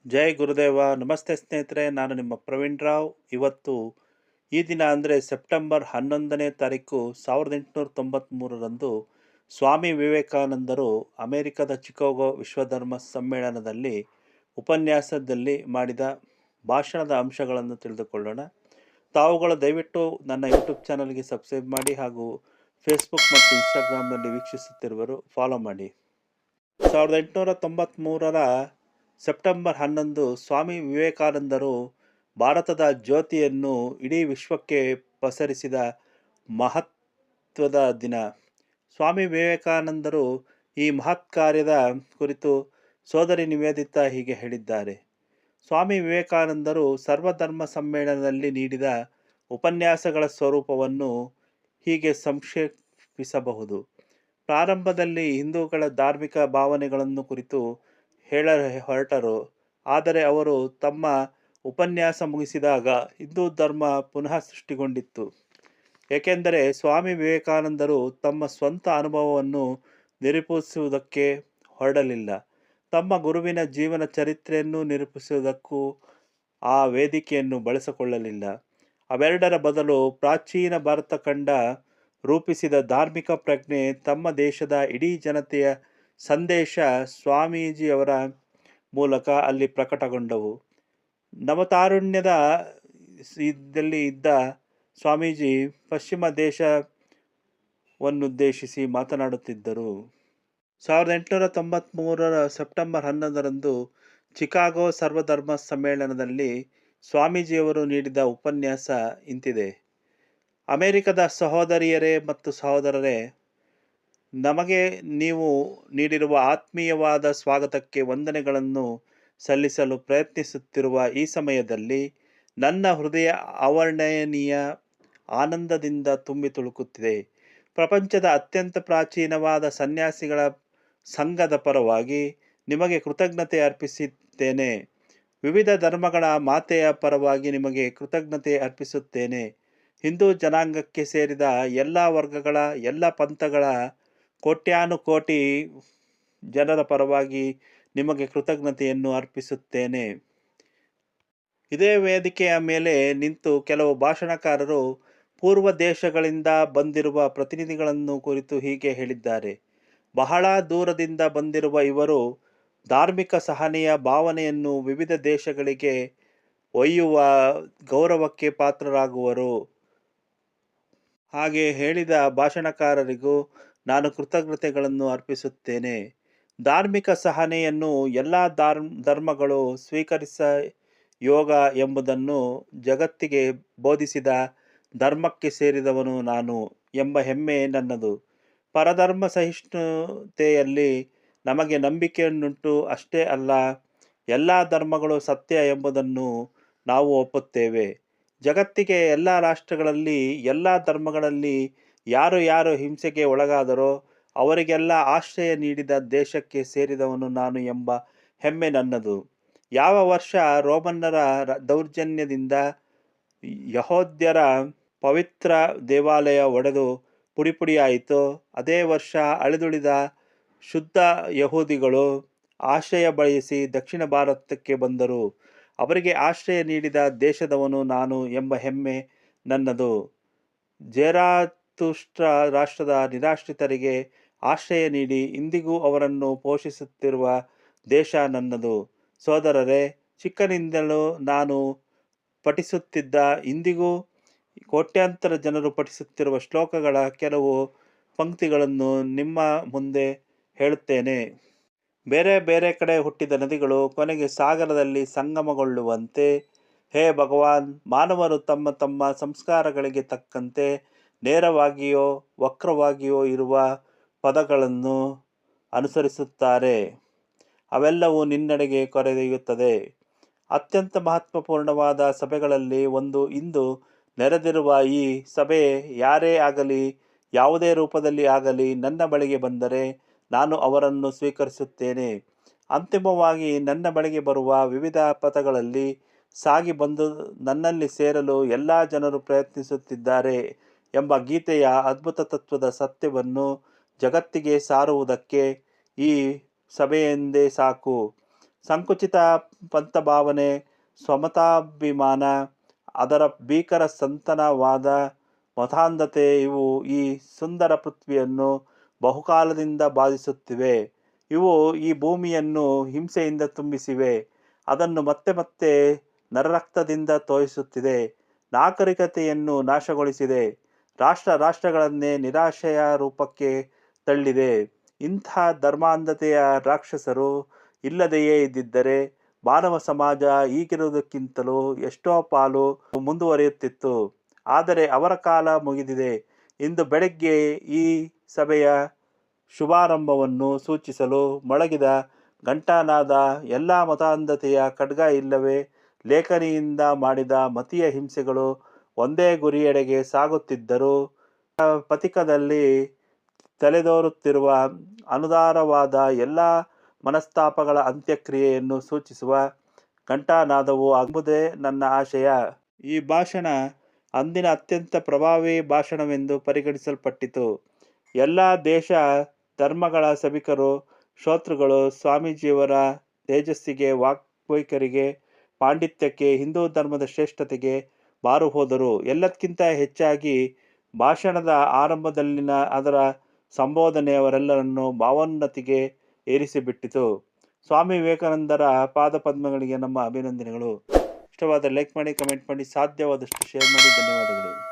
ಜೈ ಗುರುದೇವ. ನಮಸ್ತೆ ಸ್ನೇಹಿತರೆ, ನಾನು ನಿಮ್ಮ ಪ್ರವೀಣ್ ರಾವ್. ಇವತ್ತು ಈ ದಿನ ಅಂದರೆ ಸೆಪ್ಟೆಂಬರ್ 11ನೇ ತಾರೀಕು 1893ರಂದು ಸ್ವಾಮಿ ವಿವೇಕಾನಂದರು ಅಮೆರಿಕದ ಚಿಕಾಗೋ ವಿಶ್ವಧರ್ಮ ಸಮ್ಮೇಳನದಲ್ಲಿ ಉಪನ್ಯಾಸದಲ್ಲಿ ಮಾಡಿದ ಭಾಷಣದ ಅಂಶಗಳನ್ನು ತಿಳಿದುಕೊಳ್ಳೋಣ. ತಾವುಗಳು ದಯವಿಟ್ಟು ನನ್ನ ಯೂಟ್ಯೂಬ್ ಚಾನಲ್ಗೆ ಸಬ್ಸ್ಕ್ರೈಬ್ ಮಾಡಿ ಹಾಗೂ ಫೇಸ್ಬುಕ್ ಮತ್ತು ಇನ್ಸ್ಟಾಗ್ರಾಮ್ನಲ್ಲಿ ವೀಕ್ಷಿಸುತ್ತಿರುವರು ಫಾಲೋ ಮಾಡಿ. 1893ರ ಸೆಪ್ಟೆಂಬರ್ 11 ಸ್ವಾಮಿ ವಿವೇಕಾನಂದರು ಭಾರತದ ಜ್ಯೋತಿಯನ್ನು ಇಡೀ ವಿಶ್ವಕ್ಕೆ ಪಸರಿಸಿದ ಮಹತ್ವದ ದಿನ. ಸ್ವಾಮಿ ವಿವೇಕಾನಂದರು ಈ ಮಹತ್ ಕಾರ್ಯದ ಕುರಿತು ಸೋದರಿ ನಿವೇದಿತಾ ಹೀಗೆ ಹೇಳಿದ್ದಾರೆ. ಸ್ವಾಮಿ ವಿವೇಕಾನಂದರು ಸರ್ವಧರ್ಮ ಸಮ್ಮೇಳನದಲ್ಲಿ ನೀಡಿದ ಉಪನ್ಯಾಸಗಳ ಸ್ವರೂಪವನ್ನು ಹೀಗೆ ಸಂಕ್ಷೇಪಿಸಬಹುದು. ಪ್ರಾರಂಭದಲ್ಲಿ ಹಿಂದೂಗಳ ಧಾರ್ಮಿಕ ಭಾವನೆಗಳನ್ನು ಕುರಿತು ಹೊರಟರು. ಆದರೆ ಅವರು ತಮ್ಮ ಉಪನ್ಯಾಸ ಮುಗಿಸಿದಾಗ ಹಿಂದೂ ಧರ್ಮ ಪುನಃ ಸೃಷ್ಟಿಗೊಂಡಿತ್ತು. ಏಕೆಂದರೆ ಸ್ವಾಮಿ ವಿವೇಕಾನಂದರು ತಮ್ಮ ಸ್ವಂತ ಅನುಭವವನ್ನು ನಿರೂಪಿಸುವುದಕ್ಕೆ ಹೊರಡಲಿಲ್ಲ. ತಮ್ಮ ಗುರುವಿನ ಜೀವನ ಚರಿತ್ರೆಯನ್ನು ನಿರೂಪಿಸುವುದಕ್ಕೂ ಆ ವೇದಿಕೆಯನ್ನು ಬಳಸಿಕೊಳ್ಳಲಿಲ್ಲ. ಅವೆರಡರ ಬದಲು ಪ್ರಾಚೀನ ಭಾರತ ಖಂಡ ರೂಪಿಸಿದ ಧಾರ್ಮಿಕ ಪ್ರಜ್ಞೆ, ತಮ್ಮ ದೇಶದ ಇಡೀ ಜನತೆಯ ಸಂದೇಶ ಸ್ವಾಮೀಜಿಯವರ ಮೂಲಕ ಅಲ್ಲಿ ಪ್ರಕಟಗೊಂಡವು. ನವತಾರುಣ್ಯದ ಇದ್ದಲ್ಲಿ ಇದ್ದ ಸ್ವಾಮೀಜಿ ಪಶ್ಚಿಮ ದೇಶವನ್ನುದ್ದೇಶಿಸಿ ಮಾತನಾಡುತ್ತಿದ್ದರು. 1893ರ ಸೆಪ್ಟೆಂಬರ್ 11ರಂದು ಚಿಕಾಗೋ ಸರ್ವಧರ್ಮ ಸಮ್ಮೇಳನದಲ್ಲಿ ಸ್ವಾಮೀಜಿಯವರು ನೀಡಿದ ಉಪನ್ಯಾಸ ಇಂತಿದೆ. ಅಮೆರಿಕದ ಸಹೋದರಿಯರೇ ಮತ್ತು ಸಹೋದರರೇ, ನಮಗೆ ನೀವು ನೀಡಿರುವ ಆತ್ಮೀಯವಾದ ಸ್ವಾಗತಕ್ಕೆ ವಂದನೆಗಳನ್ನು ಸಲ್ಲಿಸಲು ಪ್ರಯತ್ನಿಸುತ್ತಿರುವ ಈ ಸಮಯದಲ್ಲಿ ನನ್ನ ಹೃದಯ ಅವರ್ಣನೀಯ ಆನಂದದಿಂದ ತುಂಬಿ ತುಳುಕುತ್ತಿದೆ. ಪ್ರಪಂಚದ ಅತ್ಯಂತ ಪ್ರಾಚೀನವಾದ ಸನ್ಯಾಸಿಗಳ ಸಂಘದ ಪರವಾಗಿ ನಿಮಗೆ ಕೃತಜ್ಞತೆ ಅರ್ಪಿಸುತ್ತೇನೆ. ವಿವಿಧ ಧರ್ಮಗಳ ಮಾತೆಯ ಪರವಾಗಿ ನಿಮಗೆ ಕೃತಜ್ಞತೆ ಅರ್ಪಿಸುತ್ತೇನೆ. ಹಿಂದೂ ಜನಾಂಗಕ್ಕೆ ಸೇರಿದ ಎಲ್ಲ ವರ್ಗಗಳ, ಎಲ್ಲ ಪಂಥಗಳ ಕೋಟ್ಯಾನುಕೋಟಿ ಜನರ ಪರವಾಗಿ ನಿಮಗೆ ಕೃತಜ್ಞತೆಯನ್ನು ಅರ್ಪಿಸುತ್ತೇನೆ. ಇದೇ ವೇದಿಕೆಯ ಮೇಲೆ ನಿಂತು ಕೆಲವು ಭಾಷಣಕಾರರು ಪೂರ್ವ ದೇಶಗಳಿಂದ ಬಂದಿರುವ ಪ್ರತಿನಿಧಿಗಳನ್ನು ಕುರಿತು ಹೀಗೆ ಹೇಳಿದ್ದಾರೆ. ಬಹಳ ದೂರದಿಂದ ಬಂದಿರುವ ಇವರು ಧಾರ್ಮಿಕ ಸಹನೆಯ ಭಾವನೆಯನ್ನು ವಿವಿಧ ದೇಶಗಳಿಗೆ ಒಯ್ಯುವ ಗೌರವಕ್ಕೆ ಪಾತ್ರರಾಗುವರು. ಹಾಗೆ ಹೇಳಿದ ಭಾಷಣಕಾರರಿಗೂ ನಾನು ಕೃತಜ್ಞತೆಗಳನ್ನು ಅರ್ಪಿಸುತ್ತೇನೆ. ಧಾರ್ಮಿಕ ಸಹನೆಯನ್ನು ಎಲ್ಲ ಧರ್ಮಗಳು ಸ್ವೀಕರಿಸ ಯೋಗ ಎಂಬುದನ್ನು ಜಗತ್ತಿಗೆ ಬೋಧಿಸಿದ ಧರ್ಮಕ್ಕೆ ಸೇರಿದವನು ನಾನು ಎಂಬ ಹೆಮ್ಮೆ ನನ್ನದು. ಪರಧರ್ಮ ಸಹಿಷ್ಣುತೆಯಲ್ಲಿ ನಮಗೆ ನಂಬಿಕೆಯುಂಟು. ಅಷ್ಟೇ ಅಲ್ಲ, ಎಲ್ಲ ಧರ್ಮಗಳು ಸತ್ಯ ಎಂಬುದನ್ನು ನಾವು ಒಪ್ಪುತ್ತೇವೆ. ಜಗತ್ತಿಗೆ ಎಲ್ಲ ರಾಷ್ಟ್ರಗಳಲ್ಲಿ, ಎಲ್ಲ ಧರ್ಮಗಳಲ್ಲಿ ಯಾರು ಹಿಂಸೆಗೆ ಒಳಗಾದರೋ ಅವರಿಗೆಲ್ಲ ಆಶ್ರಯ ನೀಡಿದ ದೇಶಕ್ಕೆ ಸೇರಿದವನು ನಾನು ಎಂಬ ಹೆಮ್ಮೆ ನನ್ನದು. ಯಾವ ವರ್ಷ ರೋಮನ್ನರ ದೌರ್ಜನ್ಯದಿಂದ ಯಹೂದ್ಯರ ಪವಿತ್ರ ದೇವಾಲಯ ಒಡೆದು ಪುಡಿಪುಡಿಯಾಯಿತೋ ಅದೇ ವರ್ಷ ಅಳಿದುಳಿದ ಶುದ್ಧ ಯಹೂದಿಗಳು ಆಶ್ರಯ ಬಯಸಿ ದಕ್ಷಿಣ ಭಾರತಕ್ಕೆ ಬಂದರು. ಅವರಿಗೆ ಆಶ್ರಯ ನೀಡಿದ ದೇಶದವನು ನಾನು ಎಂಬ ಹೆಮ್ಮೆ ನನ್ನದು. ಜೆರಾತುಸ್ತ್ರ ರಾಷ್ಟ್ರದ ನಿರಾಶ್ರಿತರಿಗೆ ಆಶ್ರಯ ನೀಡಿ ಇಂದಿಗೂ ಅವರನ್ನು ಪೋಷಿಸುತ್ತಿರುವ ದೇಶ ನನ್ನದು. ಸೋದರರೇ, ಚಿಕ್ಕನಿಂದಲೂ ನಾನು ಪಠಿಸುತ್ತಿದ್ದ, ಇಂದಿಗೂ ಕೋಟ್ಯಾಂತರ ಜನರು ಪಠಿಸುತ್ತಿರುವ ಶ್ಲೋಕಗಳ ಕೆಲವು ಪಂಕ್ತಿಗಳನ್ನು ನಿಮ್ಮ ಮುಂದೆ ಹೇಳುತ್ತೇನೆ. ಬೇರೆ ಬೇರೆ ಕಡೆ ಹುಟ್ಟಿದ ನದಿಗಳು ಕೊನೆಗೆ ಸಾಗರದಲ್ಲಿ ಸಂಗಮಗೊಳ್ಳುವಂತೆ, ಹೇ ಭಗವಾನ್, ಮಾನವರು ತಮ್ಮ ತಮ್ಮ ಸಂಸ್ಕಾರಗಳಿಗೆ ತಕ್ಕಂತೆ ನೇರವಾಗಿಯೋ ವಕ್ರವಾಗಿಯೋ ಇರುವ ಪದಗಳನ್ನು ಅನುಸರಿಸುತ್ತಾರೆ. ಅವೆಲ್ಲವೂ ನಿನ್ನೆಡೆಗೆ ಕರೆದೊಯ್ಯುತ್ತದೆ. ಅತ್ಯಂತ ಮಹತ್ವಪೂರ್ಣವಾದ ಸಭೆಗಳಲ್ಲಿ ಒಂದು ಇಂದು ನೆರೆದಿರುವ ಈ ಸಭೆ ಯಾರೇ ಆಗಲಿ, ಯಾವುದೇ ರೂಪದಲ್ಲಿ ಆಗಲಿ ನನ್ನ ಬಳಿಗೆ ಬಂದರೆ ನಾನು ಅವರನ್ನು ಸ್ವೀಕರಿಸುತ್ತೇನೆ. ಅಂತಿಮವಾಗಿ ನನ್ನ ಬಳಿಗೆ ಬರುವ ವಿವಿಧ ಪಥಗಳಲ್ಲಿ ಸಾಗಿ ಬಂದು ನನ್ನಲ್ಲಿ ಸೇರಲು ಎಲ್ಲ ಜನರು ಪ್ರಯತ್ನಿಸುತ್ತಿದ್ದಾರೆ ಎಂಬ ಗೀತೆಯ ಅದ್ಭುತ ತತ್ವದ ಸತ್ಯವನ್ನು ಜಗತ್ತಿಗೆ ಸಾರುವುದಕ್ಕೆ ಈ ಸಭೆಯೊಂದೇ ಸಾಕು. ಸಂಕುಚಿತ ಪಂಥಭಾವನೆ, ಸ್ವಮತಾಭಿಮಾನ, ಅದರ ಭೀಕರ ಸಂತನವಾದ ಮತಾಂಧತೆ ಇವು ಈ ಸುಂದರ ಪೃಥ್ವಿಯನ್ನು ಬಹುಕಾಲದಿಂದ ಬಾಧಿಸುತ್ತಿವೆ. ಇವು ಈ ಭೂಮಿಯನ್ನು ಹಿಂಸೆಯಿಂದ ತುಂಬಿಸಿವೆ. ಅದನ್ನು ಮತ್ತೆ ಮತ್ತೆ ನರರಕ್ತದಿಂದ ತೋಯಿಸುತ್ತಿದೆ. ನಾಗರಿಕತೆಯನ್ನು ನಾಶಗೊಳಿಸಿದೆ. ರಾಷ್ಟ್ರಗಳನ್ನೇ ನಿರಾಶೆಯ ರೂಪಕ್ಕೆ ತಳ್ಳಿದೆ. ಇಂಥ ಧರ್ಮಾಂಧತೆಯ ರಾಕ್ಷಸರು ಇಲ್ಲದೆಯೇ ಇದ್ದಿದ್ದರೆ ಮಾನವ ಸಮಾಜ ಈಗಿರುವುದಕ್ಕಿಂತಲೂ ಎಷ್ಟೋ ಪಾಲು ಮುಂದುವರಿಯುತ್ತಿತ್ತು. ಆದರೆ ಅವರ ಕಾಲ ಮುಗಿದಿದೆ. ಇಂದು ಬೆಳಗ್ಗೆ ಈ ಸಭೆಯ ಶುಭಾರಂಭವನ್ನು ಸೂಚಿಸಲು ಮೊಳಗಿದ ಘಂಟಾನಾದ ಎಲ್ಲ ಮತಾಂಧತೆಯ ಖಡ್ಗ ಇಲ್ಲವೇ ಲೇಖನಿಯಿಂದ ಮಾಡಿದ ಮತೀಯ ಹಿಂಸೆಗಳು ಒಂದೇ ಗುರಿಯೆಡೆಗೆ ಸಾಗುತ್ತಿದ್ದರೂ ಪಥಿಕದಲ್ಲಿ ತಲೆದೋರುತ್ತಿರುವ ಅನುದಾರವಾದ ಎಲ್ಲ ಮನಸ್ತಾಪಗಳ ಅಂತ್ಯಕ್ರಿಯೆಯನ್ನು ಸೂಚಿಸುವ ಘಂಟಾನಾದವು ಎಂಬುದೇ ನನ್ನ ಆಶಯ. ಈ ಭಾಷಣ ಅಂದಿನ ಅತ್ಯಂತ ಪ್ರಭಾವಿ ಭಾಷಣವೆಂದು ಪರಿಗಣಿಸಲ್ಪಟ್ಟಿತು. ಎಲ್ಲ ದೇಶ ಧರ್ಮಗಳ ಸಭಿಕರು, ಶ್ರೋತೃಗಳು ಸ್ವಾಮೀಜಿಯವರ ತೇಜಸ್ಸಿಗೆ, ವಾಗ್ವೈಖರಿಗೆ, ಪಾಂಡಿತ್ಯಕ್ಕೆ, ಹಿಂದೂ ಧರ್ಮದ ಶ್ರೇಷ್ಠತೆಗೆ ಮಾರು ಹೋದರು. ಎಲ್ಲಕ್ಕಿಂತ ಹೆಚ್ಚಾಗಿ ಭಾಷಣದ ಆರಂಭದಲ್ಲಿನ ಅದರ ಸಂಬೋಧನೆ ಅವರೆಲ್ಲರನ್ನು ಭಾವೋನ್ನತಿಗೆ ಏರಿಸಿಬಿಟ್ಟಿತು. ಸ್ವಾಮಿ ವಿವೇಕಾನಂದರ ಪಾದಪದ್ಮಗಳಿಗೆ ನಮ್ಮ ಅಭಿನಂದನೆಗಳು. ಇಷ್ಟವಾದ ಲೈಕ್ ಮಾಡಿ, ಕಮೆಂಟ್ ಮಾಡಿ, ಸಾಧ್ಯವಾದಷ್ಟು ಶೇರ್ ಮಾಡಿ. ಧನ್ಯವಾದಗಳು.